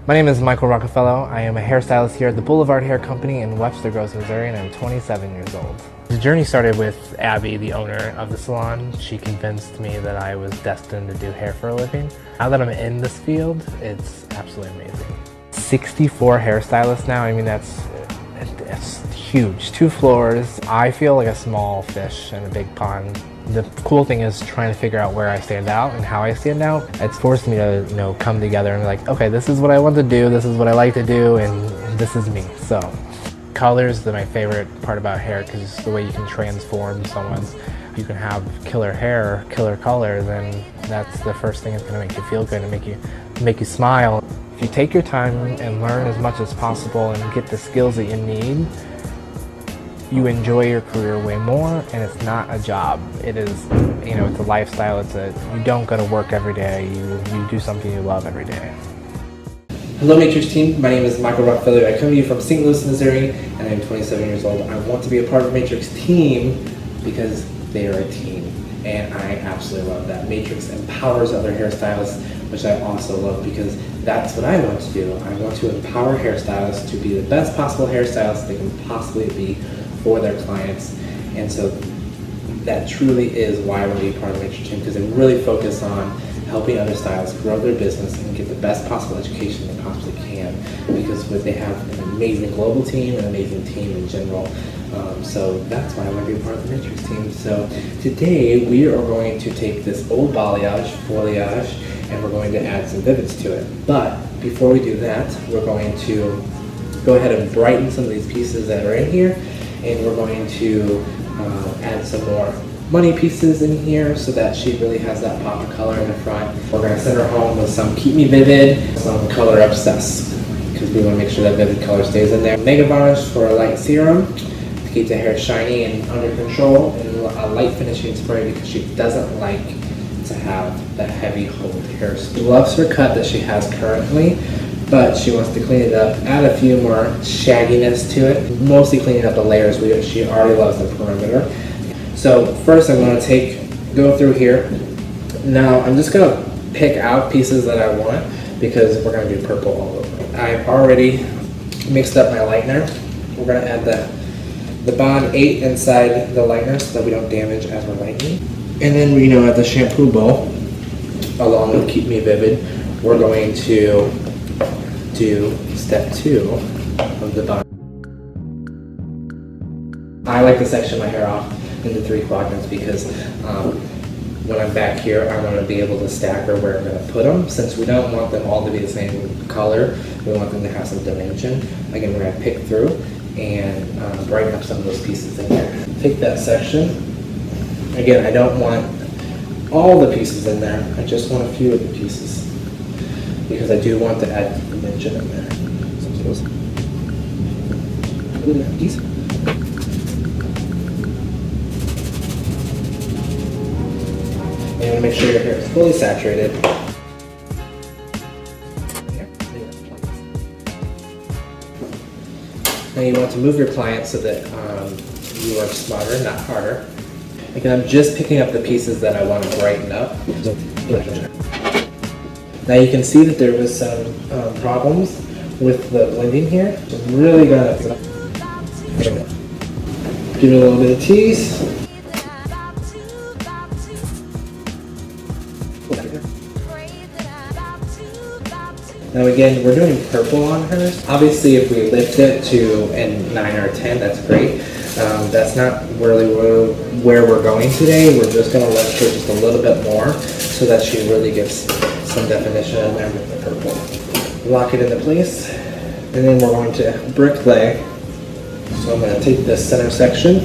My name is Michael Rockafellow. I am a hairstylist here at the Boulevard Hair Company in Webster Groves, Missouri, and I'm 27 years old. The journey started with Abby, the owner of the salon. She convinced me that I was destined to do hair for a living. Now that I'm in this field, it's absolutely amazing. 64 hairstylists now, I mean that's huge. 2 floors. I feel like a small fish in a big pond. The cool thing is trying to figure out where I stand out and how I stand out. It's forced me to, come together and be like, okay, this is what I want to do, this is what I like to do, and this is me. So, colors are my favorite part about hair because it's the way you can transform someone's. You can have killer hair, killer color, then that's the first thing that's going to make you feel good and make you smile. If you take your time and learn as much as possible and get the skills that you need, you enjoy your career way more, and it's not a job. It is, it's a lifestyle. You don't go to work every day. You do something you love every day. Hello Matrix team, my name is Michael Rockafellow. I come to you from St. Louis, Missouri, and I'm 27 years old. I want to be a part of Matrix team because they are a team, and I absolutely love that. Matrix empowers other hairstylists, which I also love because that's what I want to do. I want to empower hairstylists to be the best possible hairstylists they can possibly be for their clients, and so that truly is why I want to be part of the Matrix team, because they really focus on helping other stylists grow their business and get the best possible education they possibly can, because they have an amazing global team, an amazing team in general. So that's why I want to be a part of the Matrix team. So today we are going to take this old balayage, foliage, and we're going to add some vivids to it. But before we do that, we're going to go ahead and brighten some of these pieces that are in here, and we're going to add some more money pieces in here so that she really has that pop of color in the front. We're going to send her home with some Keep Me Vivid, some Color Obsess, because we want to make sure that vivid color stays in there. Mega Varnish for a light serum to keep the hair shiny and under control, and a light finishing spray because she doesn't like to have that heavy hold hair. She loves her cut that she has currently, but she wants to clean it up, add a few more shagginess to it, mostly cleaning up the layers. She already loves the perimeter. So first I'm going to go through here. Now I'm just going to pick out pieces that I want because we're going to do purple all over. I've already mixed up my lightener. We're going to add the Bond 8 inside the lightener so that we don't damage as we're lightening. And then at the shampoo bowl, along with Keep Me Vivid, we're going to do step 2 of the Bond. I like to section my hair off into 3 quadrants because when I'm back here, I want to be able to stagger where I'm going to put them. Since we don't want them all to be the same color, we want them to have some dimension. Again, we're going to pick through and brighten up some of those pieces in there. Take that section. Again, I don't want all the pieces in there. I just want a few of the pieces because I do want to add dimension in there. And make sure your hair is fully saturated. Now you want to move your client so that you are smarter, not harder. Again, I'm just picking up the pieces that I want to brighten up. Now you can see that there was some problems with the blending here. So I'm really gonna give it a little bit of tease. Now again, we're doing purple on hers. Obviously if we lift it to a 9 or a 10, that's great. That's not really where we're going today. We're just going to lift her just a little bit more so that she really gets some definition in there with the purple. Lock it into place, and then we're going to brick lay. So I'm going to take this center section,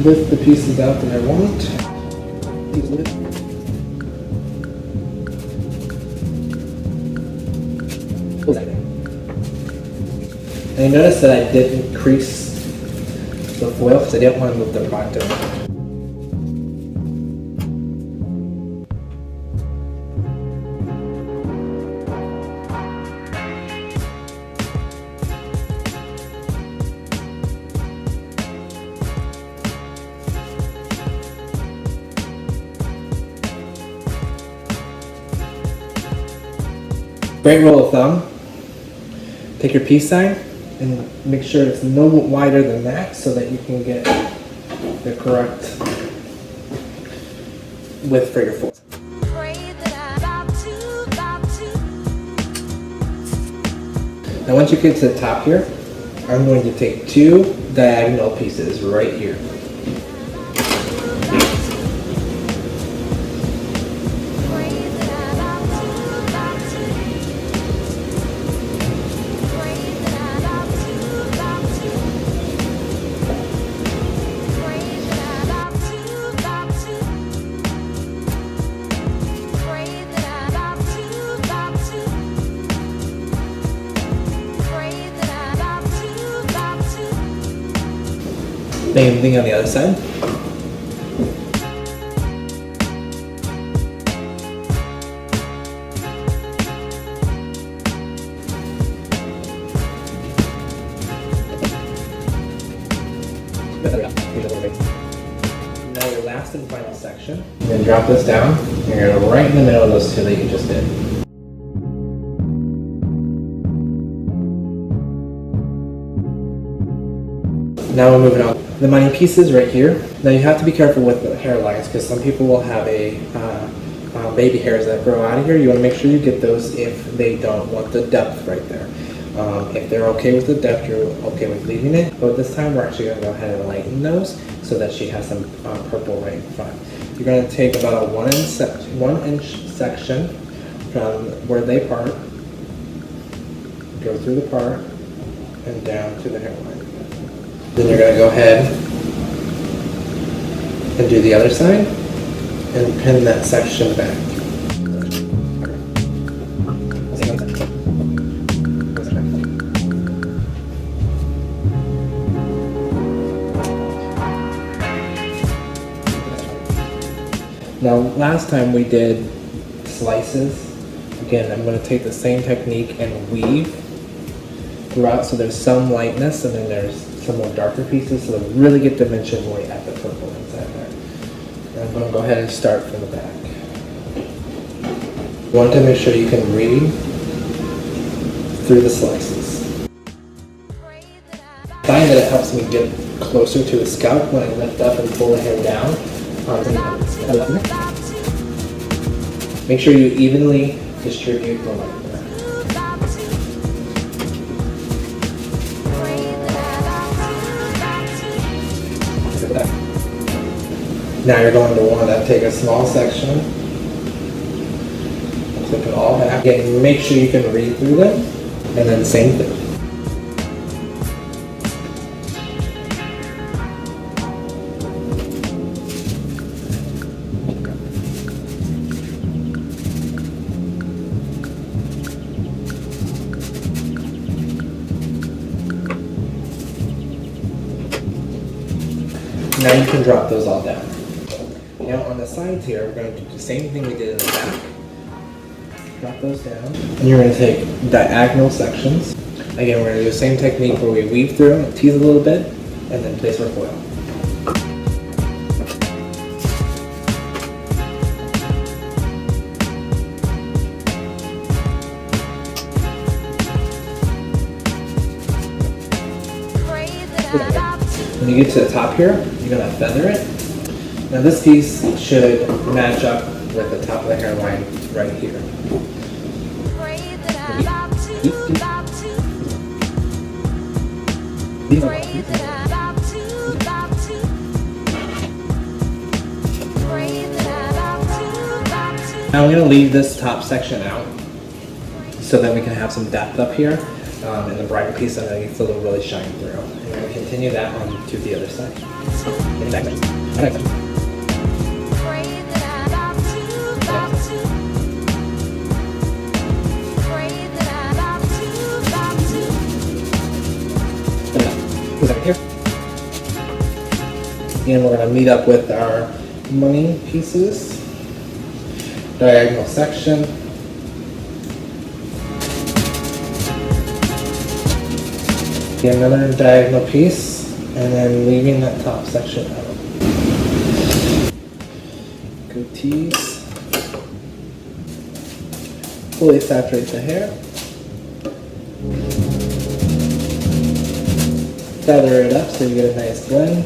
lift the pieces out that I want. And I noticed that I didn't crease the foil because I didn't want to move the product around. Great rule of thumb. Take your peace sign and make sure it's no wider than that so that you can get the correct width for your foot. Now once you get to the top here, I'm going to take 2 diagonal pieces right here. Same thing on the other side. Now your last and final section. You're going to drop this down. You're going to go right in the middle of those 2 that you just did. Now we're moving on. The money pieces right here. Now you have to be careful with the hairlines because some people will have baby hairs that grow out of here. You want to make sure you get those if they don't want the depth right there. If they're okay with the depth, you're okay with leaving it. But this time we're actually going to go ahead and lighten those so that she has some purple right in front. You're going to take about a 1 inch section from where they part, go through the part, and down to the hairline. Then you're going to go ahead and do the other side and pin that section back. Now last time we did slices. Again, I'm going to take the same technique and weave throughout so there's some lightness and then there's some more darker pieces so they'll really get dimensionally at the purple inside there. And I'm going to go ahead and start from the back. You want to make sure you can read through the slices. I find that it helps me get closer to the scalp when I lift up and pull the hair down. Make sure you evenly distribute the light. Now you're going to want to take a small section, flip it all back, and make sure you can read through them, and then same thing. Now you can drop those all down. Now on the sides here, we're going to do the same thing we did in the back. Drop those down. And you're going to take diagonal sections. Again, we're going to do the same technique where we weave through them, tease a little bit, and then place our foil. When you get to the top here, you're going to feather it. Now this piece should match up with the top of the hairline right here. Now I'm going to leave this top section out so that we can have some depth up here and the brighter piece underneath so it'll really shine through. And we're going to continue that on to the other side. Again, we're going to meet up with our money pieces, diagonal section, another diagonal piece, and then leaving that top section out. Go tease, fully saturate the hair. Feather it up so you get a nice blend.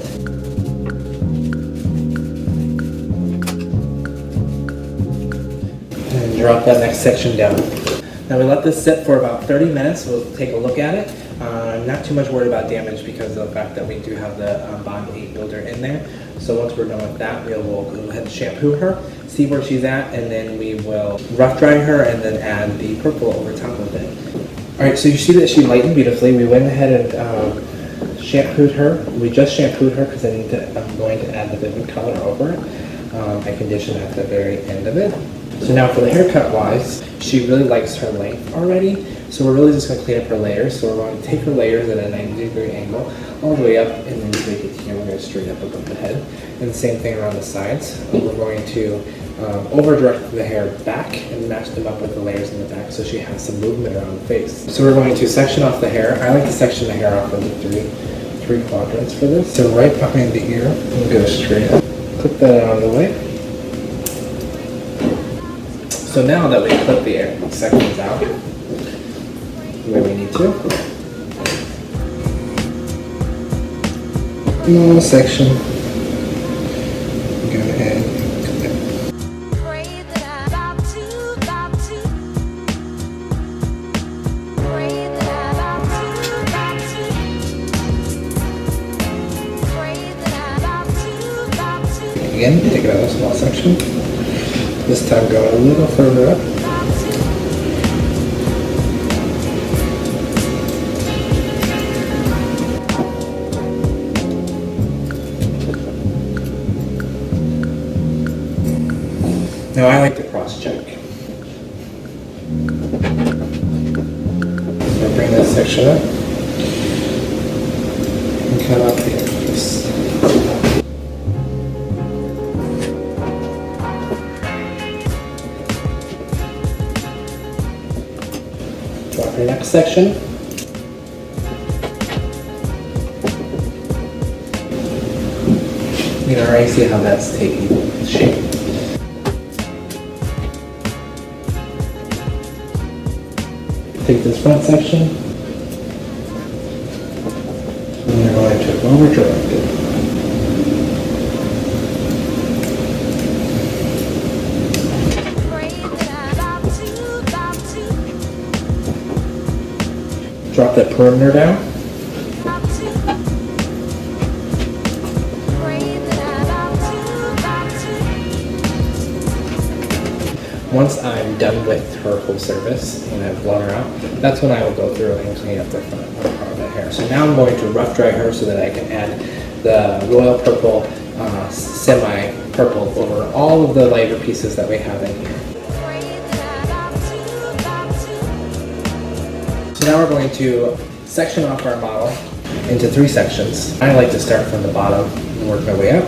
And drop that next section down. Now we let this sit for about 30 minutes. We'll take a look at it. Not too much worried about damage because of the fact that we do have the Bond 8 builder in there. So once we're done with that, we'll go ahead and shampoo her, see where she's at, and then we will rough dry her and then add the purple over top of it. Alright, so you see that she lightened beautifully. We went ahead and shampooed her. We just shampooed her because I'm going to add the vivid color over it. I conditioned at the very end of it. So now for the haircut wise, she really likes her length already. So we're really just going to clean up her layers. So we're going to take her layers at a 90-degree angle all the way up, and then take it here. We're going to straighten up above the head. And the same thing around the sides. We're going to over direct the hair back and match them up with the layers in the back so she has some movement around the face. So we're going to section off the hair. I like to section the hair off into three quadrants for this. So right behind the ear, we'll go straight up. Clip that out of the way. So now that we clip the sections out the way we need to, small section, go ahead and clip. Again, take another small section. This time go a little further up. Now I like to cross check. So bring that section up and cut out the edges. Drop your next section. You can already see how that's taking shape. Take this front section, and you're going to over direct it. Drop that perimeter down. Once I'm done with her whole surface and I've blown her out, that's when I will go through and clean up the front part of the hair. So now I'm going to rough dry her so that I can add the royal purple, semi-purple over all of the lighter pieces that we have in here. So now we're going to section off our model into 3 sections. I like to start from the bottom and work my way up.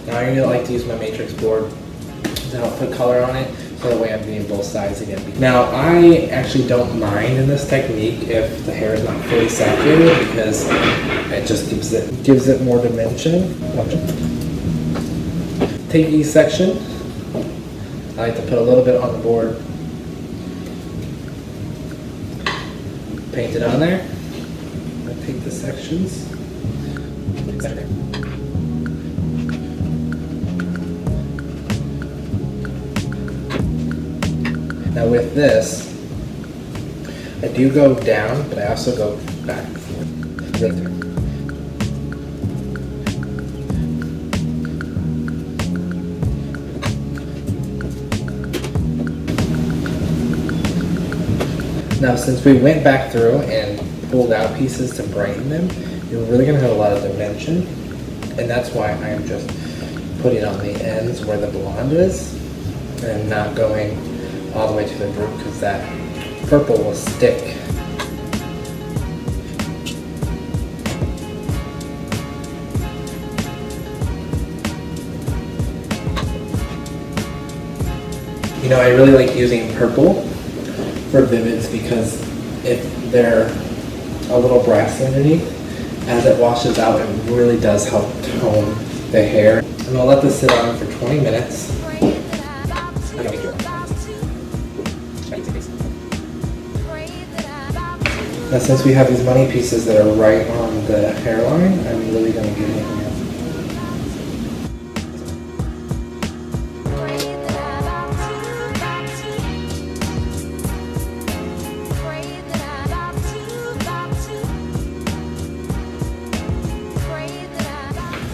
Now I really like to use my matrix board to help put color on it, so that way I'm getting both sides again. Now I actually don't mind in this technique if the hair is not fully saturated because it just gives it more dimension. Take each section. I like to put a little bit on the board. Paint it on there. I take the sections. Now with this, I do go down, but I also go back and forth. Right there. Now since we went back through and pulled out pieces to brighten them, you're really going to have a lot of dimension, and that's why I'm just putting on the ends where the blonde is and not going all the way to the root, because that purple will stick. You know, I really like using purple for vivids because if they're a little brassy underneath, as it washes out, it really does help tone the hair. I'm gonna let this sit on for 20 minutes. Now since we have these money pieces that are right on the hairline, I'm really going to get in here.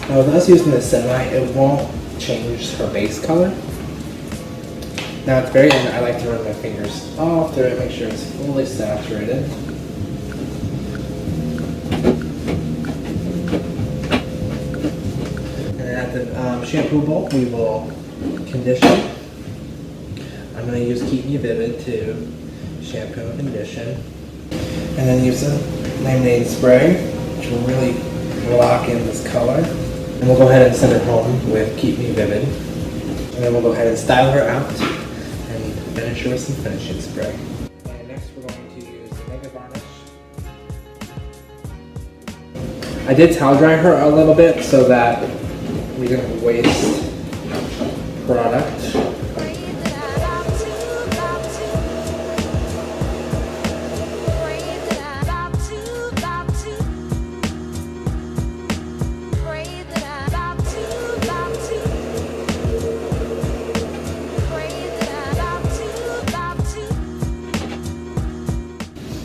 Now with us using the semi, it won't change her base color. Now at the very end, I like to run my fingers all through it, make sure it's fully saturated. And then at the shampoo bowl, we will condition. I'm going to use Keep Me Vivid to shampoo and condition. And then use a lemonade spray, which will really lock in this color. And we'll go ahead and send her home with Keep Me Vivid. And then we'll go ahead and style her out and finish her with some finishing spray. And next we're going to use the Mega Varnish. I did towel dry her a little bit so that we didn't waste product.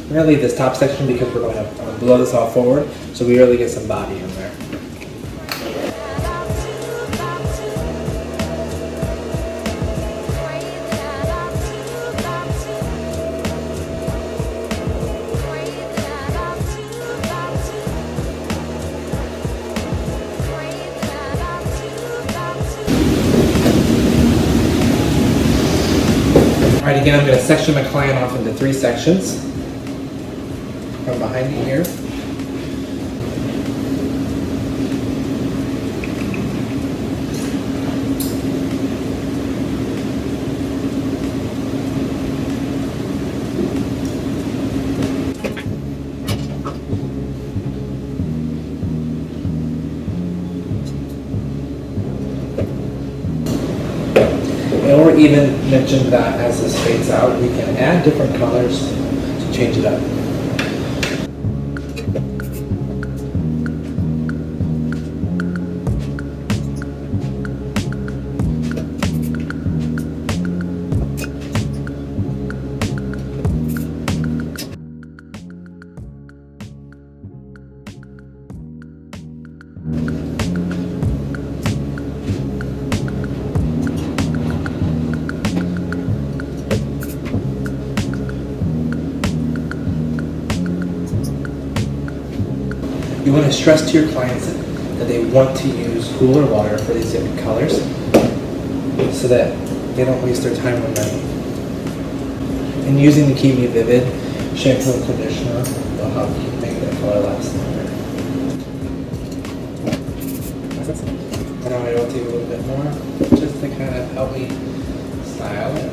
We're going to leave this top section because we're going to blow this all forward, so we really get some body in there. Alright, again, I'm going to section my client off into 3 sections. From behind you here. Or even mention that as this fades out, we can add different colors to change it up. You want to stress to your clients that they want to use cooler water for these different colors so that they don't waste their time or money. And using the Keep Me Vivid shampoo and conditioner will help you make that color last longer. And now I will take a little bit more just to kind of help me style it.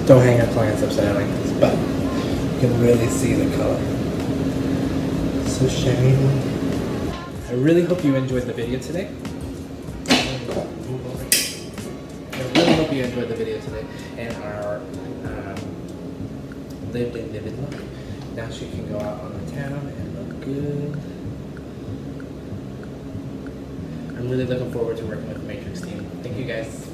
Don't hang your clients upside down like this, but you can really see the color. So shiny. I really hope you enjoyed the video today. I really hope you enjoyed the video today and our lived in vivid look. Now she can go out on the town and look good. I'm really looking forward to working with the Matrix team. Thank you guys.